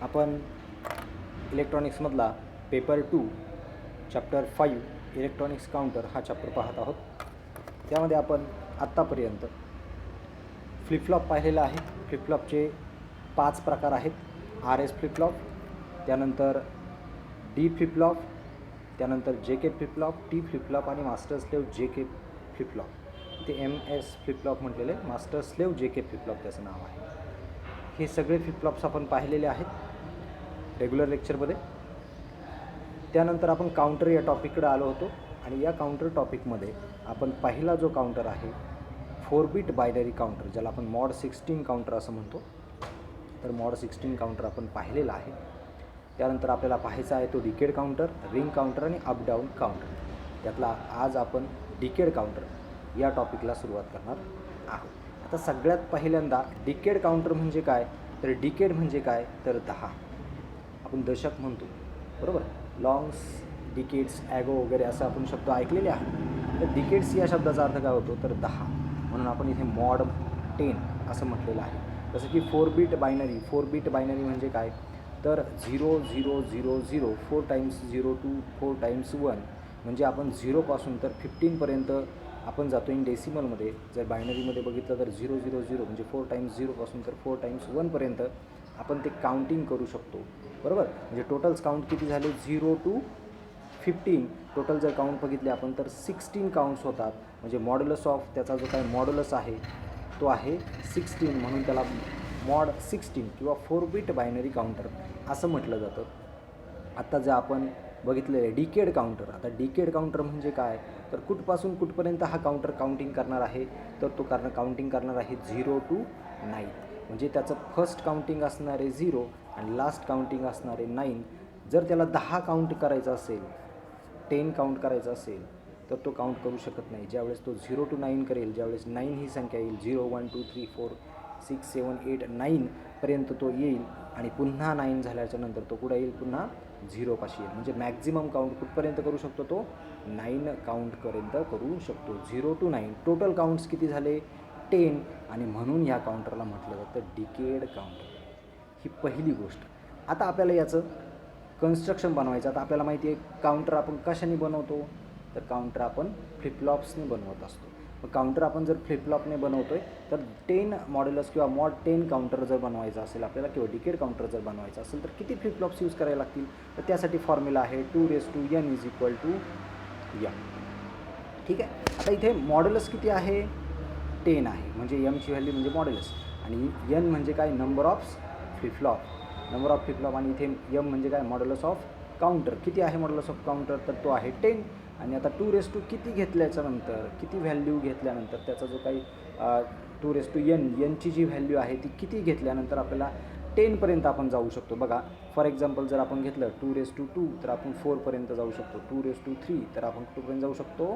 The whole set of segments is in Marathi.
आपण इलेक्ट्रॉनिक्समधला पेपर 2 चॅप्टर 5 इलेक्ट्रॉनिक्स काउंटर हा चॅप्टर पाहत आहोत. त्यामध्ये आपण आत्तापर्यंत फ्लिपफ्लॉप पाहिलेला आहे. फ्लिपफ्लॉपचे 5 प्रकार आहेत. RS फ्लिपफ्लॉप, त्यानंतर D फ्लिपफ्लॉप, त्यानंतर JK फ्लिपफ्लॉप, T फ्लिपफ्लॉप आणि मास्टर स्लेव्ह JK फ्लिपफ्लॉप. ते MS फ्लिपफ्लॉप म्हटलेले, मास्टर स्लेव्ह JK फ्लिपफ्लॉप त्याचं नाव आहे. हे सगळे फ्लिपफ्लॉप्स आपण पाहिलेले आहेत रेग्युलर लेक्चरमध्ये. त्यानंतर आपण काउंटर या टॉपिककडे आलो होतो आणि या काउंटर टॉपिकमध्ये आपण पहिला जो काउंटर आहे 4 बिट बायनरी काउंटर, ज्याला आपण मॉड 16 काउंटर असं म्हणतो, तर मॉड 16 काउंटर आपण पाहिलेला आहे. त्यानंतर आपल्याला पाहायचा आहे तो डिकेड काउंटर, रिंग काउंटर आणि अपडाऊन काउंटर. त्यातला आज आपण डिकेड काउंटर या टॉपिकला सुरुवात करणार आहोत. आता सगळ्यात पहिल्यांदा डिकेड काउंटर म्हणजे काय, तर डिकेड म्हणजे काय तर 10. आपण दशक म्हणतो, बरोबर. लॉंग्स, डिकेड्स, ॲगो वगैरे असं आपण शब्द ऐकलेले आहेत. तर डिकेड्स या शब्दाचा अर्थ काय होतो तर 10, म्हणून आपण इथे मॉड 10 असं म्हटलेलं आहे. जसं की 4 बिट बायनरी. 4 बिट बायनरी म्हणजे काय तर 0 0 0 0 4 टाइम्स 0 टू 4 टाइम्स 1, म्हणजे आपण 0पासून तर 15पर्यंत आपण जातो इन डेसिमलमध्ये. जर बायनरीमध्ये बघितलं तर 0 0 0 म्हणजे 4 टाइम्स 0पासून तर 4 टाइम्स 1पर्यंत आपण ते काउंटिंग करू शकतो, बरोबर. म्हणजे टोटल्स काउंट किती झाले 0 टू 15. टोटल जर काउंट बघितले आपण तर 16 काउंट्स होतात. म्हणजे मॉड्युलस ऑफ त्याचा जो काय मॉड्युलस आहे तो आहे 16, म्हणून त्याला मॉड 16 किंवा 4 बिट बायनरी काउंटर असं म्हटलं जातं. आत्ता जे आपण बघितलेलं आहे डिकेड काउंटर. आता डिकेड काउंटर म्हणजे काय तर कुठपासून कुठपर्यंत हा काउंटर काउंटिंग करणार आहे तर तो काउंटिंग करणार आहे 0 टू 9. म्हणजे त्याचं फर्स्ट काउंटिंग असणार आहे 0 आणि लास्ट काउंटिंग असणार आहे 9. जर त्याला 10 काउंट करायचं असेल, 10 काउंट करायचं असेल तर तो काउंट करू शकत नाही. ज्यावेळेस तो 0 टू 9 करेल, ज्यावेळेस 9 ही संख्या येईल, 0 1 2 3 4 6 7 8 9पर्यंत तो येईल आणि पुन्हा 9 झाल्याच्या नंतर तो कुठं येईल, पुन्हा 0 पाशी येईल. म्हणजे मॅक्झिमम काउंट कुठपर्यंत करू शकतो तो 9 काउंटपर्यंत करू शकतो. 0 टू 9 टोटल काउंट्स किती झाले 10, आणि म्हणून या काउंटरला म्हटलं जातं डिकेड काउंटर. ही पहिली गोष्ट. आता आपल्याला याचं कन्स्ट्रक्शन बनवायचं. आता आपल्याला माहिती आहे काउंटर आपण कशाने बनवतो तर काउंटर आपण फ्लिपफ्लॉप्सने बनवत असतो. मग काउंटर आपण जर फ्लिपफ्लॉपने बनवतो आहे तर 10 मॉड्युलस किंवा मॉड 10 काउंटर जर बनवायचं असेल आपल्याला किंवा डिकेड काउंटर जर बनवायचं असेल तर किती फ्लिपफ्लॉप्स यूज करायला लागतील तर त्यासाठी फॉर्म्युला आहे 2n = n. ठीक आहे. आता इथे मॉड्युलस किती आहे 10 आहे, म्हणजे mची व्हॅल्यू म्हणजे मॉड्युलस, आणि n म्हणजे काय number of flip-flop, number of flip-flop, आणि इथे m म्हणजे काय मॉड्युलस ऑफ काउंटर. किती आहे मॉड्युलस ऑफ काउंटर तर तो आहे 10. आणि आता 2 किती घेतल्याच्यानंतर, किती व्हॅल्यू घेतल्यानंतर त्याचा जो काही 2n ची जी व्हॅल्यू आहे ती किती घेतल्यानंतर आपल्याला 10पर्यंत आपण जाऊ शकतो. बघा फॉर एक्झाम्पल जर आपण घेतलं 2 तर आपण 4पर्यंत जाऊ शकतो. 2 तर आपण कुठपर्यंत जाऊ शकतो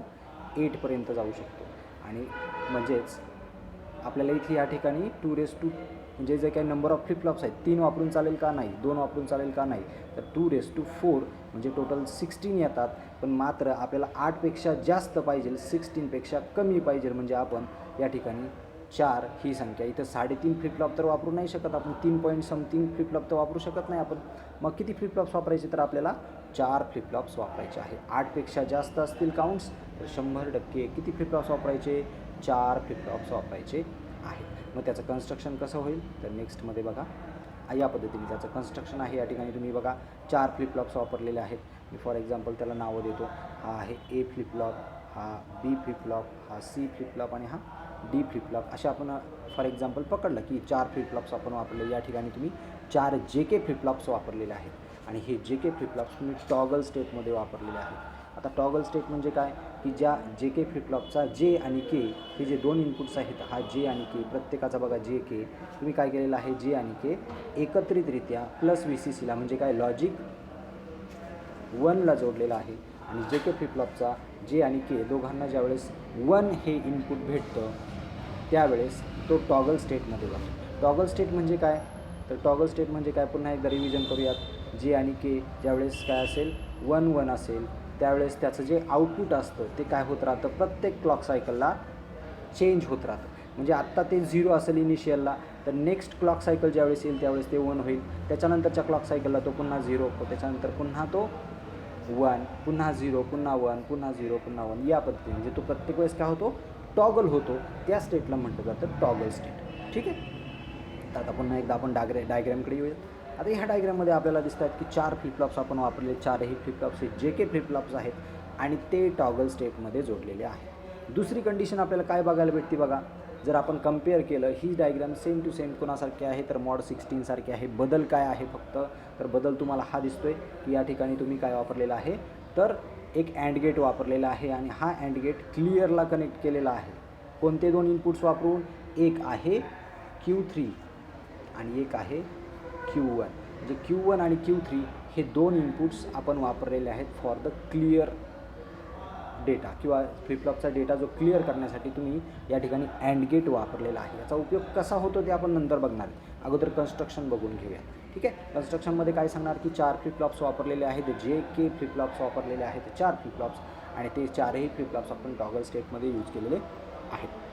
8पर्यंत जाऊ शकतो. आणि म्हणजेच आपल्याला इथे या ठिकाणी 2 म्हणजे जे काही नंबर ऑफ फ्लिपफ्लॉप्स आहेत 3 वापरून चालेल का नाही, 2 वापरून चालेल का नाही, तर 2 म्हणजे टोटल 16 येतात. पण मात्र आपल्याला 8पेक्षा जास्त पाहिजे, 16पेक्षा कमी पाहिजे, म्हणजे आपण या ठिकाणी 4 ही संख्या. इथं 3.5 फ्लिपफ्लॉप तर वापरू नाही शकत आपण, 3 पॉईंट समथिंग फ्लिपफ्लॉप तर वापरू शकत नाही आपण. मग किती फ्लिपफ्लॉप्स वापरायचे तर आपल्याला 4 फ्लिपफ्लॉप्स वापरायचे आहे. 8पेक्षा जास्त असतील काउंट्स तर 100% किती फ्लिपफ्लॉप्स वापरायचे 4 फ्लिपफ्लॉप्स वापरायचे आहे. मग त्याचं कन्स्ट्रक्शन कसं होईल तर नेक्स्टमध्ये बघा या पद्धतीने त्याचं कन्स्ट्रक्शन आहे. या ठिकाणी तुम्ही बघा 4 फ्लिपफ्लॉप्स वापरलेले आहेत. मी फॉर एक्झाम्पल त्याला नावं देतो. हा आहे A फ्लिपफ्लॉप, हा B फ्लिपफ्लॉप, हा C फ्लिपफ्लॉप आणि हा D फ्लिपफ्लॉप. अशा आपण फॉर एक्झाम्पल पकडलं की 4 फ्लिपफ्लॉप्स आपण वापरले. या ठिकाणी तुम्ही 4 JK फ्लिपफ्लॉप्स वापरलेले आहेत आणि हे JK फ्लिपफ्लॉप्स तुम्ही टॉगल स्टेटमध्ये वापरलेले आहेत. आता टॉगल स्टेट म्हणजे काय की ज्या JK फ्लिपफ्लॉपचा J आणि K हे जे 2 इनपुट्स आहेत, हा J आणि K प्रत्येकाचा बघा JK तुम्ही काय केलेलं आहे J आणि K एकत्रितरित्या प्लस VCCला म्हणजे काय लॉजिक 1ला जोडलेला आहे. आणि JK फ्लिपफ्लॉपचा J आणि K दोघांना ज्यावेळेस 1 हे इनपुट भेटतं त्यावेळेस तो टॉगल स्टेटमध्ये जातो. टॉगल स्टेट म्हणजे काय तर टॉगल स्टेट म्हणजे काय पुन्हा एकदा रिव्हिजन करूयात. J आणि K ज्यावेळेस काय असेल 1 1 असेल त्यावेळेस त्याचं जे आउटपुट असतं ते काय होत राहतं प्रत्येक क्लॉक सायकलला चेंज होत राहतं. म्हणजे आत्ता ते 0 असेल इनिशियलला, तर नेक्स्ट क्लॉक सायकल ज्यावेळेस येईल त्यावेळेस ते 1 होईल. त्याच्यानंतरच्या क्लॉक सायकलला तो पुन्हा 0, त्याच्यानंतर पुन्हा तो 1, पुन्हा 0, पुन्हा 1, पुन्हा 0, पुन्हा 1, या पद्धतीने. म्हणजे तो प्रत्येक वेळेस काय होतो, टॉगल होतो. त्या स्टेटला म्हटलं जातं टॉगल स्टेट. ठीक आहे. तर आता पुन्हा एकदा आपण डायग्रॅमकडे येऊया. आता ह्या डायग्रॅममध्ये आपल्याला दिसत आहेत की 4 फ्लिपफ्लॉप्स आपण वापरले. 4ही फ्लिपफ्लॉप्स हे जे के फ्लिपफ्लॉप्स आहेत आणि ते टॉगल स्टेटमध्ये जोडलेले आहेत. दुसरी कंडिशन आपल्याला काय बघायला भेटते बघा. जर आपण कम्पेअर केलं, ही डायग्रॅम सेम टू सेम कोणासारखी आहे, तर मॉड 16 सारखी आहे. बदल काय आहे फक्त, तर बदल तुम्हाला हा दिसतोय की या ठिकाणी तुम्ही काय वापरलेलं आहे, तर एक अँड गेट वापरलेला आहे आणि हा अँड गेट क्लिअरला कनेक्ट केलेला आहे. कोणते 2 इनपुट्स वापरून, एक आहे Q3 आणि एक आहे Q1. म्हणजे Q1 आणि Q3 हे 2 इनपुट्स आपण वापरलेले आहेत फॉर द क्लिअर डेटा किंवा फ्लिपफ्लॉपचा डेटा जो क्लिअर करण्यासाठी तुम्ही या ठिकाणी अँड गेट वापरलेला आहे. याचा उपयोग कसा होतो ते आपण नंतर बघणार. अगोदर कन्स्ट्रक्शन बघून घेऊया. ठीक आहे. कन्स्ट्रक्शनमध्ये काय सांगणार की 4 फ्लिपफ्लॉप्स वापरलेले आहेत, जे के फ्लिपफ्लॉप्स वापरलेले आहेत 4 फ्लिपफ्लॉप्स, आणि ते 4ही फ्लिपफ्लॉप्स आपण टॉगल स्टेटमध्ये यूज केलेले आहेत.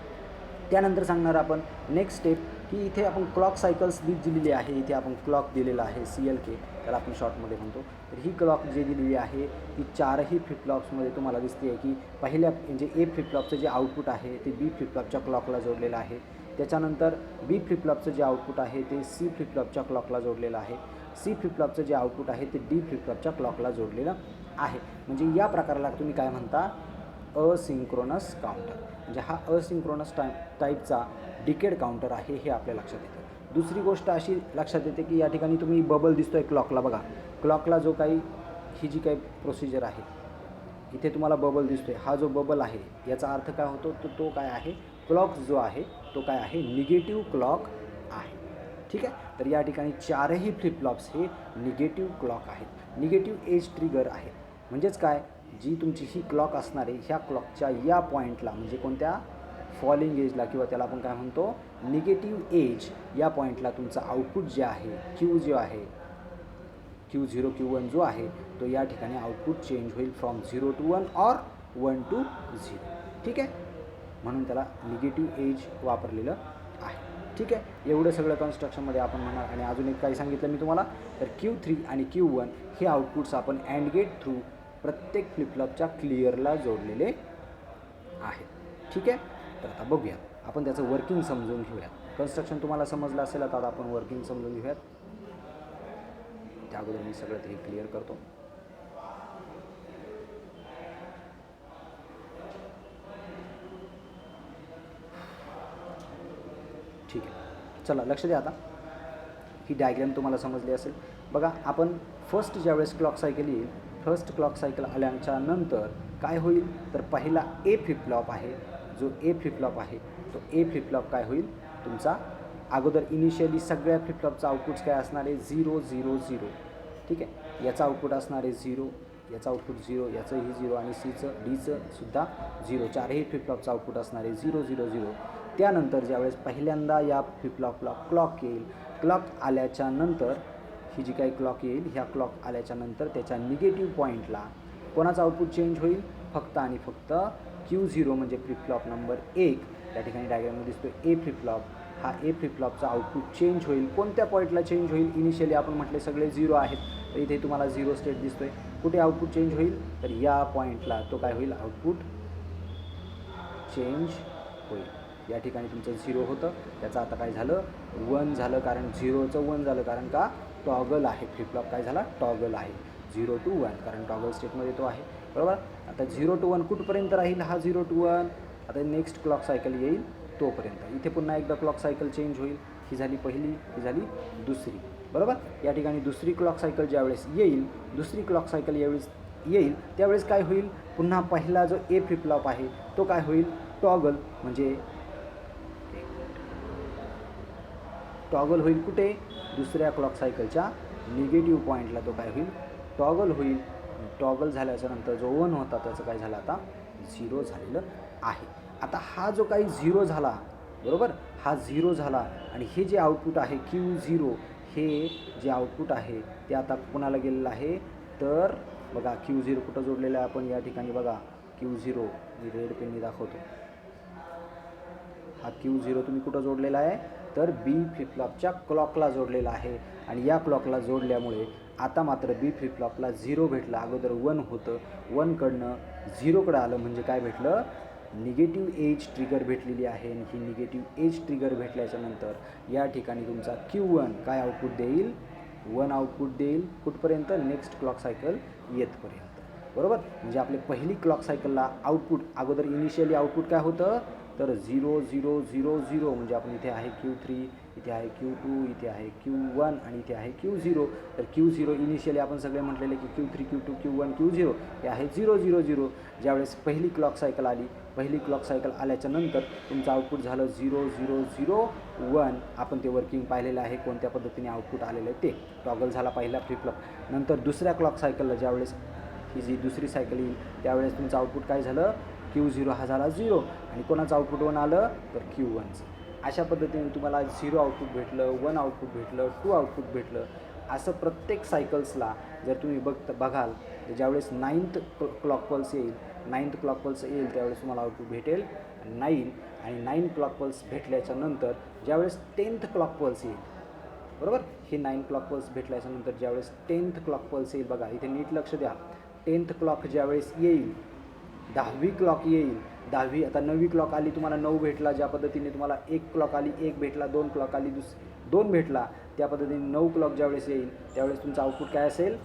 त्यानंतर सांगणार आपण नेक्स्ट स्टेप की इथे आपण क्लॉक सायकल्स दिलेली आहे. इथे आपण क्लॉक दिलेला आहे CLK, त्याला आपण शॉर्टमध्ये म्हणतो. तर ही क्लॉक जी दिलेली आहे ती 4ही फ्लिपफ्लॉप्समध्ये तुम्हाला दिसते आहे की पहिल्या म्हणजे ए फ्लिपफ्लॉपचं जे आउटपुट आहे ते बी फ्लिपफ्लॉपच्या क्लॉकला जोडलेलं आहे. त्याच्यानंतर बी फ्लिपफ्लॉपचं जे आउटपुट आहे ते सी फ्लिपफ्लॉपच्या क्लॉकला जोडलेलं आहे. सी फ्लिपफ्लॉपचं जे आउटपुट आहे ते डी फ्लिपफ्लॉपच्या क्लॉकला जोडलेलं आहे. म्हणजे या प्रकाराला तुम्ही काय म्हणता, असिंक्रोनस काउंटर. म्हणजे हा असिंक्रोनस टाईपचा डिकेड काउंटर आहे, हे आपल्या लक्षात येतं. दुसरी गोष्ट अशी लक्षात येते की या ठिकाणी तुम्ही बबल दिसतोय क्लॉकला बघा. क्लॉकला जो काही ही जी काही प्रोसिजर आहे, इथे तुम्हाला बबल दिसतोय. हा जो बबल आहे याचा अर्थ काय होतो, तो काय आहे, क्लॉक जो आहे तो काय आहे, निगेटिव्ह क्लॉक आहे. ठीक आहे. तर या ठिकाणी 4ही फ्लिपफ्लॉप्स हे निगेटिव्ह क्लॉक आहेत, निगेटिव्ह एज ट्रिगर आहेत. म्हणजेच काय, जी तुमची ही क्लॉक असणार आहे ह्या क्लॉकच्या या पॉईंटला, म्हणजे कोणत्या, फॉलिंग एजला, किंवा त्याला आपण काय म्हणतो निगेटिव्ह एज, या पॉईंटला तुमचं आउटपुट जे आहे Q जो आहे Q0 Q1 जो आहे तो या ठिकाणी आउटपुट चेंज होईल फ्रॉम 0 to 1 और 1 to 0. ठीक आहे. म्हणून त्याला निगेटिव्ह एज वापरलेलं आहे. ठीक आहे. एवढं सगळं कन्स्ट्रक्शनमध्ये आपण म्हणणार. आणि अजून एक काही सांगितलं मी तुम्हाला, तर Q3 आणि Q1 हे आउटपुट्स आपण अँड गेट थ्रू प्रत्येक फ्लिपफ्लॉपच्या क्लिअरला जोडलेले आहेत. ठीक आहे. तर आता बघूया आपण त्याचं वर्किंग समजून घेऊयात. कन्स्ट्रक्शन तुम्हाला समजलं असेल, आता आपण वर्किंग समजून घेऊयात. त्या अगोदर मी सगळं ते क्लिअर करतो. ठीक आहे. चला लक्ष द्या. आता ही डायग्रॅम तुम्हाला समजली असेल. बघा, आपण फर्स्ट ज्यावेळेस क्लॉक सायकल येईल, फर्स्ट क्लॉक सायकल आल्याच्या नंतर काय होईल, तर पहिला ए फ्लिपफ्लॉप आहे, जो ए फ्लिपफ्लॉप आहे तो ए फ्लिपफ्लॉप काय होईल तुमचा, अगोदर इनिशियली सगळ्या फ्लिपफ्लॉपचा आउटपुट्स काय असणार आहे, 0 0 0. ठीक आहे. याचा आउटपुट असणार आहे 0, याचा आउटपुट 0, याचंही 0 आणि डीचं सुद्धा 0. 4ही फ्लिपफ्लॉपचा आउटपुट असणार आहे 0 0 0. त्यानंतर ज्यावेळेस पहिल्यांदा या फ्लिपफ्लॉपला क्लॉक येईल, क्लॉक आल्याच्या नंतर ही जी काही क्लॉक येईल, ह्या क्लॉक आल्याच्या नंतर त्याच्या निगेटिव्ह पॉईंटला कोणाचं आउटपुट चेंज होईल, फक्त आणि फक्त Q0 म्हणजे फ्लिपफ्लॉप नंबर 1 त्या ठिकाणी डायग्राममध्ये दिसतो ए फ्लिपफ्लॉप. हा ए फ्लिपफ्लॉपचा आउटपुट चेंज होईल. कोणत्या पॉईंटला चेंज होईल, इनिशियली आपण म्हटले सगळे 0 आहेत, तर इथे तुम्हाला 0 स्टेट दिसतोय. कुठे आउटपुट चेंज होईल, तर या पॉईंटला तो काय होईल, आउटपुट चेंज होईल. या ठिकाणी तुमचं 0 होतं, त्याचं आता काय झालं, 1 झालं. कारण 0चं 1 झालं, कारण का टॉगल आहे. फ्लिपफ्लॉप काय झाला, टॉगल आहे. 0 to 1, कारण टॉगल स्टेटमध्ये तो आहे. बरोबर. आता 0 to 1 कुठपर्यंत राहील हा 0 to 1, आता नेक्स्ट क्लॉक सायकल येईल तोपर्यंत. इथे पुन्हा एकदा क्लॉक सायकल चेंज होईल. ही झाली पहिली, ही झाली दुसरी. बरोबर. या ठिकाणी दुसरी क्लॉक सायकल ज्यावेळेस येईल, दुसरी क्लॉक सायकल यावेळेस येईल त्यावेळेस काय होईल, पुन्हा पहिला जो ए फ्लिपफ्लॉप आहे तो काय होईल, टॉगल. म्हणजे टॉगल होईल कुठे, दुसऱ्या क्लॉक सायकलच्या निगेटिव्ह पॉईंटला तो काय होईल, टॉगल होईल. टॉगल झाल्याच्या नंतर जो 1 होता त्याचं काय झालं, आता 0 झालेलं आहे. आता हा जो काही 0 झाला, बरोबर, हा 0 झाला. आणि हे जे आउटपुट आहे Q0, हे जे आउटपुट आहे ते आता कोणाला गेलेलं आहे, तर बघा Q0 कुठं जोडलेलं आहे आपण या ठिकाणी, बघा Q0 मी रेड पेननी दाखवतो. हा Q0 तुम्ही कुठं जोडलेला आहे तर बी फ्लिप फ्लॉपच्या क्लॉकला जोडलेला आहे आणि या क्लॉकला जोडल्यामुळे आता मात्र बी फ्लिप फ्लॉपला 0 भेटलं. अगोदर 1 होतं, 1कडनं 0कडं आलं म्हणजे काय भेटलं निगेटिव्ह एज ट्रिगर भेटलेली आहे. आणि ही निगेटिव्ह एज ट्रिगर भेटल्याच्यानंतर या ठिकाणी तुमचा Q1 काय आउटपुट देईल 1 आउटपुट देईल कुठपर्यंत नेक्स्ट क्लॉक सायकल येतपर्यंत. बरोबर, म्हणजे आपले पहिली क्लॉक सायकलला आउटपुट अगोदर इनिशियली आउटपुट काय होतं तर 0 0 0 0 म्हणजे आपण इथे आहे Q3, इथे आहे Q2, इथे आहे Q1 आणि इथे आहे Q0. तर Q0 इनिशियली आपण सगळे म्हटलेले की Q3 Q2 Q1 Q0 हे आहे 0 0 0. ज्यावेळेस पहिली क्लॉक सायकल आली, पहिली क्लॉक सायकल आल्याच्या नंतर तुमचं आउटपुट झालं 0 0 0 1. आपण ते वर्किंग पाहिलेलं आहे कोणत्या पद्धतीने आउटपुट आलेलं आहे ते टॉगल झाला पहिला फ्लिप फ्लॉप. नंतर दुसऱ्या क्लॉक सायकलला ज्यावेळेस ही जी दुसरी सायकल येईल त्यावेळेस तुमचं आउटपुट काय झालं Q0 हा झाला 0 आणि कोणाचं आउटपुट 1 आलं तर Q1चं. अशा पद्धतीने तुम्हाला 0 आउटपुट भेटलं, 1 आउटपुट भेटलं, 2 आउटपुट भेटलं. असं प्रत्येक सायकल्सला जर तुम्ही बघाल तर ज्यावेळेस 9th क्लॉक पल्स येईल, 9th क्लॉक पल्स येईल त्यावेळेस तुम्हाला आउटपुट भेटेल 9 आणि 9 क्लॉक पल्स भेटल्याच्या नंतर ज्यावेळेस 10th क्लॉक पल्स येईल, बरोबर, हे 9 क्लॉक पल्स भेटल्याच्यानंतर ज्यावेळेस 10th क्लॉक पल्स येईल, बघा इथे नीट लक्ष द्या, 10th क्लॉक ज्यावेळेस येईल 10वी क्लॉक येईल, 10वी आता 9वी क्लॉक आली तुम्हाला 9 भेटला, ज्या पद्धतीने तुम्हाला 1 क्लॉक आली 1 भेटला, 2 क्लॉक आली 2 भेटला, त्या पद्धतीने 9 क्लॉक ज्यावेळेस येईल त्यावेळेस तुमचं आउटपुट काय असेल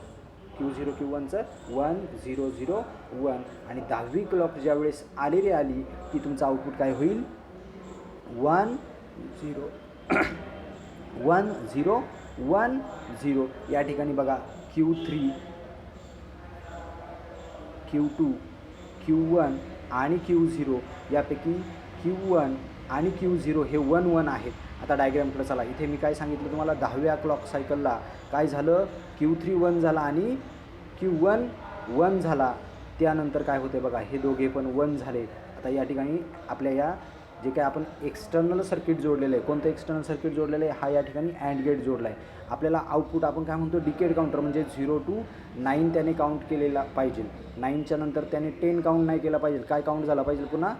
Q0 Q1चं 1 0 0 1. आणि 10वी क्लॉक ज्यावेळेस आलेली आली की तुमचं आउटपुट काय होईल 1 0 1 0 1 0. या ठिकाणी बघा Q3 Q2 Q1 आणि Q0 यापैकी Q1 आणि Q0 हे 1 1 आहेत. आता डायग्रामकडे चला. इथे मी काय सांगितलं तुम्हाला 10व्या क्लॉक सायकलला काय झालं Q3 1 झाला आणि Q1 1 झाला. त्यानंतर काय होते बघा हे दोघे पण 1 झाले. आता या ठिकाणी आपल्या या जे काय आपण एक्सटर्नल सर्किट जोडलेलं आहे, कोणतं एक्सटर्नल सर्किट जोडलेलं आहे हा या ठिकाणी अँड गेट जोडला आहे. आपल्याला आउटपुट आपण काय म्हणतो डिकेड काउंटर म्हणजे 0 to 9 त्याने काउंट केलेला पाहिजे. 9च्या नंतर त्याने 10 काउंट नाही केला पाहिजे. काय काउंट झाला पाहिजे पुन्हा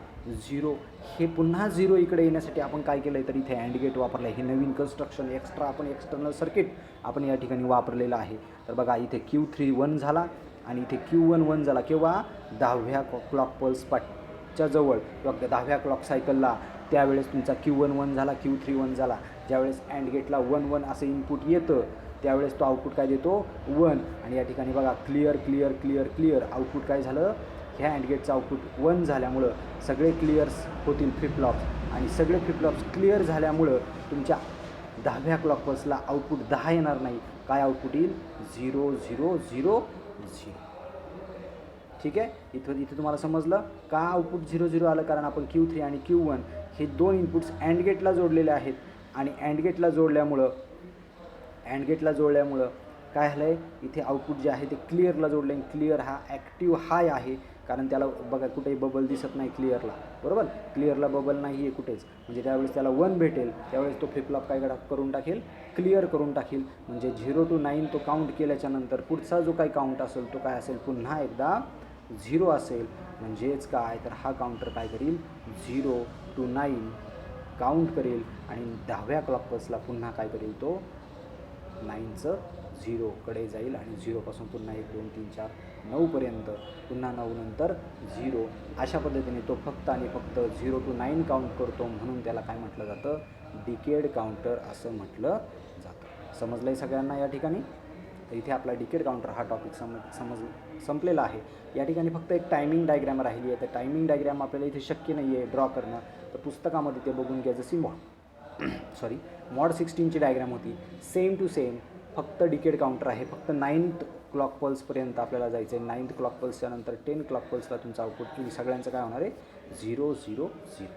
0. हे पुन्हा 0 इकडे येण्यासाठी आपण काय केलं आहे तर इथे अँड गेट वापरलं आहे. हे नवीन कन्स्ट्रक्शन एक्स्ट्रा आपण एक्सटर्नल सर्किट आपण या ठिकाणी वापरलेलं आहे. तर बघा इथे Q3 1 झाला आणि इथे Q1 1 झाला. केव्हा 10व्या क्लॉक पल्स च्या जवळ किंवा 10व्या क्लॉक सायकलला त्यावेळेस तुमचा Q1 1 झाला, Q3 1 झाला. ज्यावेळेस अँड गेटला 1 1 असं इनपुट येतं त्यावेळेस तो आउटपुट काय देतो 1. आणि या ठिकाणी बघा clear clear clear clear output काय झालं ह्या अँड गेटचं आउटपुट 1 झाल्यामुळं सगळे क्लिअर्स होतील फ्लिप फ्लॉप्स आणि सगळे फ्लिप फ्लॉप्स क्लिअर झाल्यामुळं तुमच्या 10व्या क्लॉक पल्सला आउटपुट 10 येणार नाही. काय आउटपुट येईल 0 0 0 0. ठीक आहे, इथे तुम्हाला समजलं का आउटपुट 0 0 आलं कारण आपण Q3 आणि Q1 हे दोन इनपुट्स अँड गेटला जोडलेले आहेत आणि अँड गेटला जोडल्यामुळं काय झालं आहे इथे आउटपुट जे आहे ते क्लिअरला जोडलं आहे. क्लिअर हा ॲक्टिव्ह हाय आहे कारण त्याला बघा कुठेही बबल दिसत नाही क्लिअरला, बरोबर, क्लिअरला बबल नाही आहे कुठेच, म्हणजे त्यावेळेस त्याला 1 भेटेल त्यावेळेस तो फ्लिप फ्लॉप काय करून टाकेल क्लिअर करून टाकेल. म्हणजे 0 to 9 तो काउंट केल्याच्यानंतर पुढचा जो काही काउंट असेल तो काय असेल पुन्हा एकदा 0 असेल. म्हणजेच काय तर हा काउंटर काय करेल 0 to 9 काउंट करेल आणि 10व्या क्लॉक पल्सला पुन्हा काय करेल तो 9चं 0कडे जाईल आणि 0पासून पुन्हा 1 2 3 4 9पर्यंत पुन्हा 9 नंतर 0. अशा पद्धतीने तो फक्त आणि फक्त 0 to 9 काउंट करतो म्हणून त्याला काय म्हटलं जातं डिकेड काउंटर असं म्हटलं जातं. समजलं आहे सगळ्यांना या ठिकाणी. तर इथे आपला डिकेड काउंटर हा टॉपिक संपलेला आहे. या ठिकाणी फक्त एक टायमिंग डायग्रॅम राहिली आहे. तर टायमिंग डायग्रॅम आपल्याला इथे शक्य नाही आहे ड्रॉ करणं, तर पुस्तकामध्ये ते बघून घ्या. जशी मॉड 16ची डायग्रॅम होती सेम टू सेम, फक्त डिकेड काउंटर आहे. फक्त 9th क्लॉक पल्सपर्यंत आपल्याला जायचं आहे. 9th क्लॉक पल्सच्या नंतर 10 क्लॉक पल्सला तुमचं आउटपुट सगळ्यांचं काय होणार आहे 0 0 0.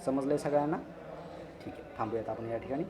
समजलं आहे सगळ्यांना. ठीक आहे, थांबूयात आपण या ठिकाणी.